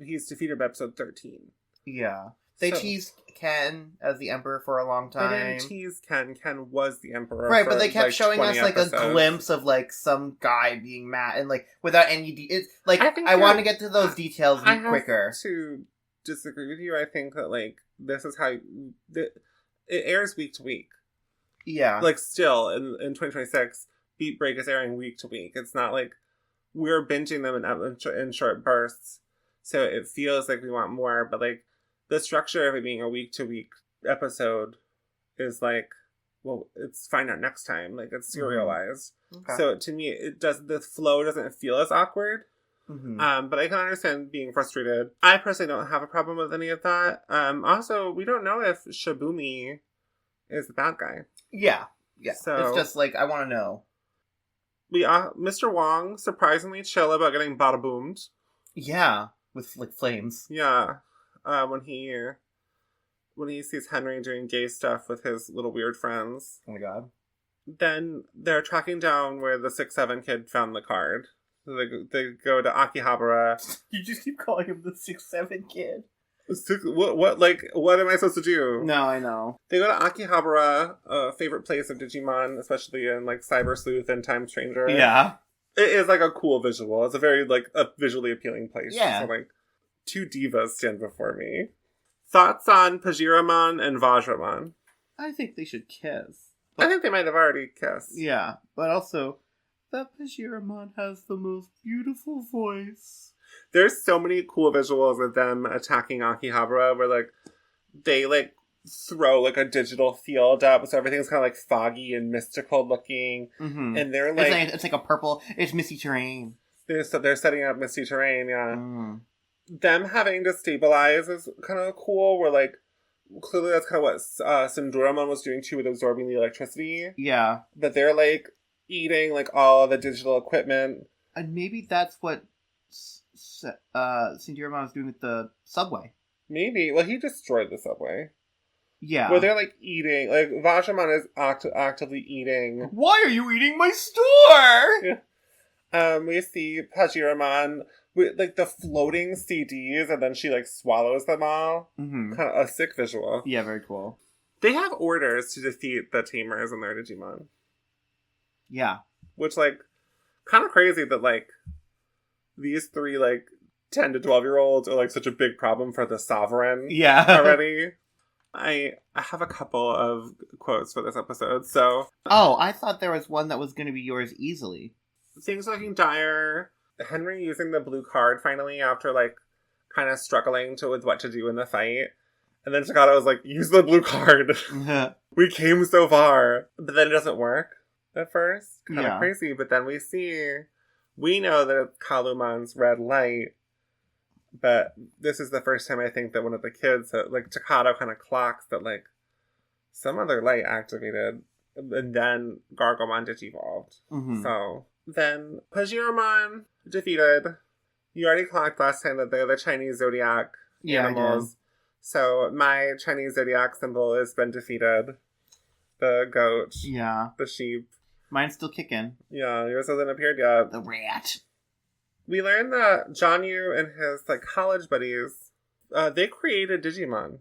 Speaker 1: he's defeated by episode 13.
Speaker 3: Yeah. They teased Ken as the Emperor for a long time.
Speaker 1: They didn't tease Ken. Ken was the Emperor.
Speaker 3: Right, but they kept, like, showing us, like, episodes. A glimpse of, like, some guy being mad, and, like, without any... It's, like, I want to get to those details quicker.
Speaker 1: I have to disagree with you. I think that, like, this is how... it airs week to week.
Speaker 3: Yeah.
Speaker 1: Like, still, in 2026, Beat Break is airing week to week. It's not like we're binging them in short bursts, so it feels like we want more, but, like, the structure of it being a week-to-week episode is like, well, it's find out next time. Like, it's serialized. Okay. So, to me, the flow doesn't feel as awkward. But I can understand being frustrated. I personally don't have a problem with any of that. Also, we don't know if Shibumi is the bad guy.
Speaker 3: Yeah. So, it's just like, I want to know.
Speaker 1: Mr. Wong, surprisingly chill about getting bada boomed.
Speaker 3: Yeah. With, like, flames.
Speaker 1: Yeah. When he sees Henry doing gay stuff with his little weird friends.
Speaker 3: Oh my god.
Speaker 1: Then they're tracking down where the 6-7 kid found the card. So they go to Akihabara.
Speaker 3: You just keep calling him the 6-7 kid.
Speaker 1: What am I supposed to do?
Speaker 3: No, I know.
Speaker 1: They go to Akihabara, a favorite place of Digimon, especially in, like, Cyber Sleuth and Time Stranger.
Speaker 3: Yeah.
Speaker 1: It is, like, a cool visual. It's a very, like, a visually appealing place.
Speaker 3: Yeah.
Speaker 1: So, like, 2 divas stand before me. Thoughts on Pajiramon and Vajramon?
Speaker 3: I think they should kiss.
Speaker 1: I think they might have already kissed.
Speaker 3: Yeah, but also, that Pajiramon has the most beautiful voice.
Speaker 1: There's so many cool visuals of them attacking Akihabara where, like, they, like, throw, like, a digital field up, so everything's kind of, like, foggy and mystical looking.
Speaker 3: Mm-hmm.
Speaker 1: And they're, like...
Speaker 3: It's like a purple... It's misty terrain.
Speaker 1: They're setting up misty terrain, yeah. Them having to stabilize is kind of cool, where, like, clearly that's kind of what Synduramon was doing, too, with absorbing the electricity.
Speaker 3: Yeah.
Speaker 1: But they're, like, eating, like, all the digital equipment.
Speaker 3: And maybe that's what Synduramon was doing with the subway.
Speaker 1: Maybe. Well, he destroyed the subway.
Speaker 3: Yeah.
Speaker 1: Where they're, like, eating. Like, Vajramon is actively eating.
Speaker 3: Why are you eating my store?
Speaker 1: Yeah. We see Pajiramon with, like, the floating CDs, and then she, like, swallows them all.
Speaker 3: Mm-hmm.
Speaker 1: Kind of a sick visual.
Speaker 3: Yeah, very cool.
Speaker 1: They have orders to defeat the Tamers and their Digimon.
Speaker 3: Yeah.
Speaker 1: Which, like, kind of crazy that, like, these 3, like, 10 to 12-year-olds are, like, such a big problem for the Sovereign.
Speaker 3: Yeah.
Speaker 1: Already. I have a couple of quotes for this episode, so...
Speaker 3: Oh, I thought there was one that was going to be yours easily.
Speaker 1: Things looking dire. Henry using the blue card finally after, like, kind of struggling with what to do in the fight. And then Takato was like, use the blue card. We came so far. But then it doesn't work at first. Kind of crazy. But then we know that it's Kalumon's red light. But this is the first time I think that one of the kids, like, Takato kind of clocks that, like, some other light activated. And then Gargomon digivolved.
Speaker 3: Mm-hmm.
Speaker 1: So then Pajiramon defeated. You already clocked last time that they're the Chinese zodiac animals. So my Chinese zodiac symbol has been defeated. The goat.
Speaker 3: Yeah.
Speaker 1: The sheep.
Speaker 3: Mine's still kicking.
Speaker 1: Yeah, yours hasn't appeared yet.
Speaker 3: The rat.
Speaker 1: We learned that John Yu and his college buddies, they created Digimon.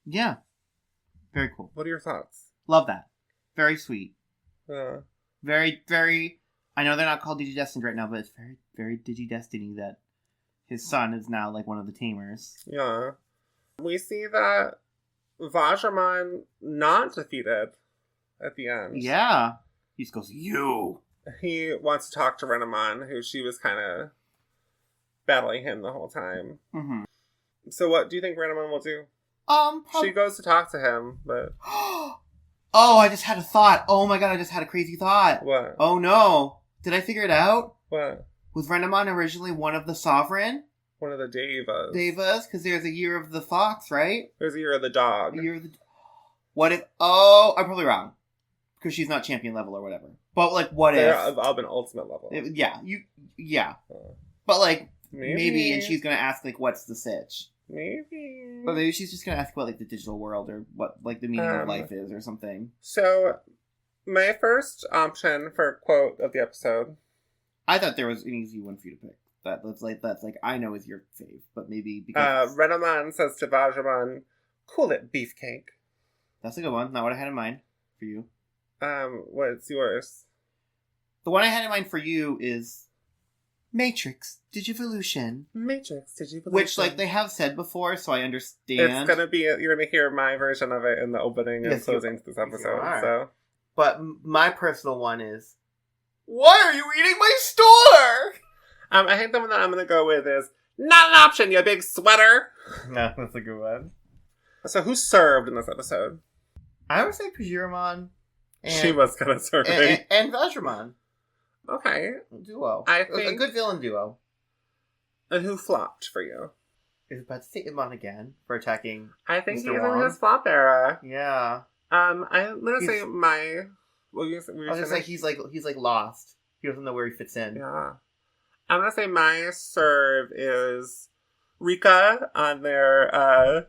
Speaker 3: Yeah. Very cool.
Speaker 1: What are your thoughts?
Speaker 3: Love that. Very sweet.
Speaker 1: Yeah.
Speaker 3: Very, very... I know they're not called Digidestined right now, but it's very, very Digidestiny that his son is now one of the Tamers.
Speaker 1: Yeah. We see that Vajramon not defeated at the end.
Speaker 3: Yeah. He just goes, you!
Speaker 1: He wants to talk to Renamon, who she was kind of battling him the whole time.
Speaker 3: Mm-hmm.
Speaker 1: So what do you think Renamon will do? She goes to talk to him, but...
Speaker 3: Oh, I just had a thought. Oh my god, I just had a crazy thought.
Speaker 1: What?
Speaker 3: Oh no. Did I figure it out?
Speaker 1: What?
Speaker 3: Was Renamon originally one of the sovereign?
Speaker 1: One of the Devas.
Speaker 3: Devas? Because there's a year of the fox, right?
Speaker 1: There's a year of the dog.
Speaker 3: A year of the... What if... Oh, I'm probably wrong. Because she's not champion level or whatever. But, what
Speaker 1: They're
Speaker 3: if...
Speaker 1: all been ultimate level.
Speaker 3: Yeah. But, maybe, and she's going to ask, what's the sitch?
Speaker 1: Maybe.
Speaker 3: But maybe she's just going to ask about, the digital world or what, the meaning of life is or something.
Speaker 1: So, my first option for quote of the episode...
Speaker 3: I thought there was an easy one for you to pick. That's I know is your fave, but maybe because...
Speaker 1: Renamon says to Vajramon, "Cool it, beefcake."
Speaker 3: That's a good one. Not what I had in mind for you.
Speaker 1: What's yours?
Speaker 3: The one I had in mind for you is Matrix Digivolution.
Speaker 1: Matrix Digivolution.
Speaker 3: Which, they have said before, so I understand.
Speaker 1: It's gonna be... You're gonna hear my version of it in the opening and closing to this episode, so...
Speaker 3: But my personal one is... Why are you eating my store?
Speaker 1: I think the one that I'm gonna go with is not an option, you big sweater.
Speaker 3: No, that's a good one.
Speaker 1: So who served in this episode?
Speaker 3: I would say Pajiramon.
Speaker 1: She was gonna serve.
Speaker 3: And Vajramon.
Speaker 1: Okay.
Speaker 3: Duo.
Speaker 1: I think
Speaker 3: a good villain duo.
Speaker 1: And who flopped for you?
Speaker 3: Is it about to say Impmon again for attacking?
Speaker 1: I think
Speaker 3: Mr.
Speaker 1: he's
Speaker 3: Wong?
Speaker 1: in his flop era.
Speaker 3: Yeah.
Speaker 1: I'm gonna say my... Well, I was
Speaker 3: gonna say he's lost. He doesn't know where he fits in.
Speaker 1: Yeah. I'm gonna say my serve is Rika on their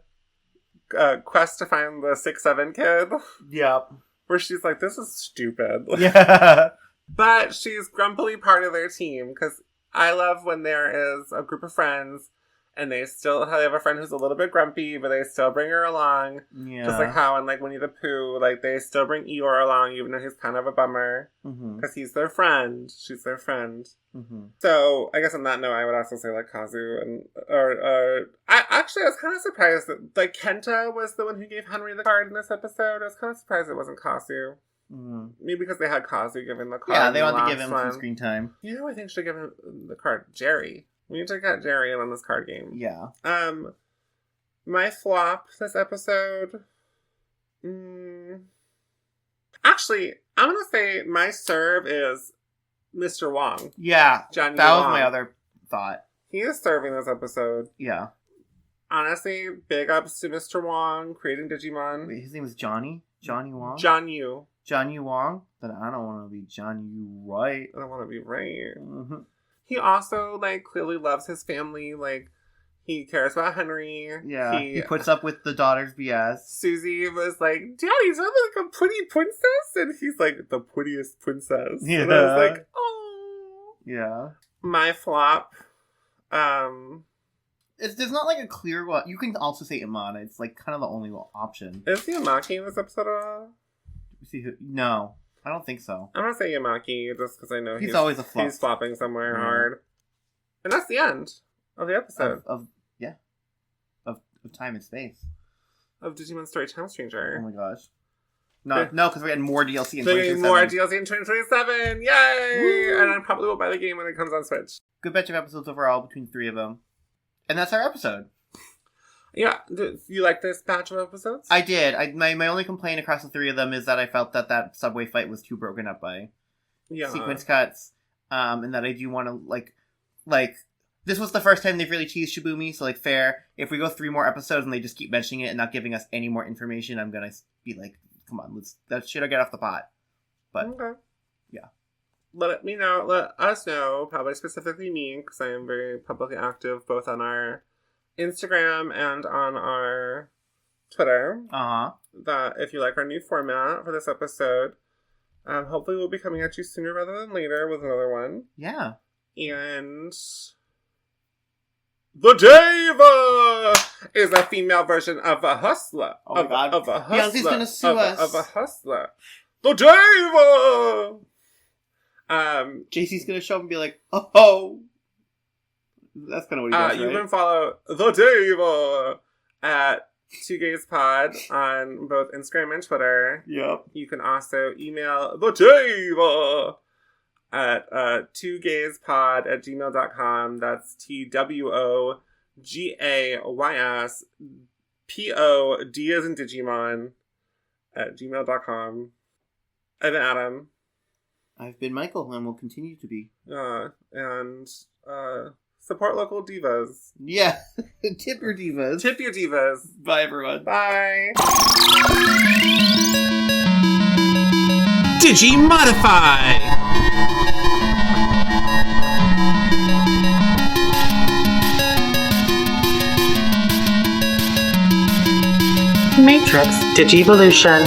Speaker 1: quest to find the 6-7 kid.
Speaker 3: Yep.
Speaker 1: Where she's like, this is stupid.
Speaker 3: Yeah.
Speaker 1: But she's grumpily part of their team, because I love when there is a group of friends and they have a friend who's a little bit grumpy, but they still bring her along.
Speaker 3: Yeah.
Speaker 1: Just like how in Winnie the Pooh, they still bring Eeyore along, even though he's kind of a bummer. Because he's their friend. She's their friend. Mm-hmm. So, I guess on that note, I would also say Kazu I was kind of surprised that Kenta was the one who gave Henry the card in this episode. I was kind of surprised it wasn't Kazu. Mm-hmm. Maybe because they had Kazu giving the card.
Speaker 3: Yeah, they want to give him some screen time.
Speaker 1: You know, I think should give him the card. Jerry. We need to get Jerry in on this card game.
Speaker 3: Yeah.
Speaker 1: My flop this episode. Actually, I'm gonna say my serve is Mr. Wong.
Speaker 3: Yeah,
Speaker 1: Johnny
Speaker 3: that
Speaker 1: Wong.
Speaker 3: was my other thought.
Speaker 1: He is serving this episode.
Speaker 3: Yeah.
Speaker 1: Honestly, big ups to Mr. Wong creating Digimon.
Speaker 3: Wait, his name was Johnny? Johnny Wong?
Speaker 1: John Yu.
Speaker 3: John Yu Wong? Then I don't want to be John Yu right.
Speaker 1: I don't want to be right.
Speaker 3: Mm-hmm.
Speaker 1: He also, clearly loves his family. He cares about Henry.
Speaker 3: Yeah, he puts up with the daughter's BS.
Speaker 1: Susie was like, Daddy's really a pretty princess? And he's like, the prettiest princess.
Speaker 3: Yeah.
Speaker 1: And I was like, oh.
Speaker 3: Yeah.
Speaker 1: My flop.
Speaker 3: There's not a clear one. You can also say Impmon. It's kind of the only option.
Speaker 1: Is Yamaki in this episode at all?
Speaker 3: No. I don't think so.
Speaker 1: I'm gonna say Yamaki just because I know
Speaker 3: he's always a flop.
Speaker 1: He's flopping somewhere hard. And that's the end of the episode.
Speaker 3: Of time and space.
Speaker 1: Of Digimon Story Time Stranger.
Speaker 3: Oh my gosh. No, because we're getting more DLC in 2027.
Speaker 1: Getting more DLC in 2027! Yay! Woo! And I probably will buy the game when it comes on Switch.
Speaker 3: Good batch of episodes overall between 3 of them. And that's our episode.
Speaker 1: Yeah. Do you like this batch of episodes?
Speaker 3: I did. My only complaint across the 3 of them is that I felt that subway fight was too broken up by sequence cuts. And that I do want to, this was the first time they've really teased Shibumi, so, fair. If we go 3 more episodes and they just keep mentioning it and not giving us any more information, I'm gonna be like, come on, that shit will get off the pot. But,
Speaker 1: okay.
Speaker 3: Yeah.
Speaker 1: let us know, probably specifically me, because I am very publicly active both on our Instagram and on our Twitter. That if you like our new format for this episode, hopefully we'll be coming at you sooner rather than later with another one.
Speaker 3: Yeah.
Speaker 1: And the diva is a female version of a hustler.
Speaker 3: Oh my God.
Speaker 1: Of a hustler.
Speaker 3: Yelzy's gonna sue us.
Speaker 1: Of a hustler. The diva!
Speaker 3: JC's gonna show up and be like, oh. That's kind of what he does,
Speaker 1: You
Speaker 3: right?
Speaker 1: can follow the diva at 2GaysPod on both Instagram and Twitter.
Speaker 3: Yep.
Speaker 1: You can also email the diva at 2gayspod@gmail.com. That's TWOGAYSPOD as in Digimon @gmail.com. I've been Adam.
Speaker 3: I've been Michael, and will continue to be.
Speaker 1: And support local divas.
Speaker 3: Yeah. Tip your divas.
Speaker 1: Tip your divas.
Speaker 3: Bye, everyone.
Speaker 1: Bye.
Speaker 2: Digimodify! Matrix Digivolution.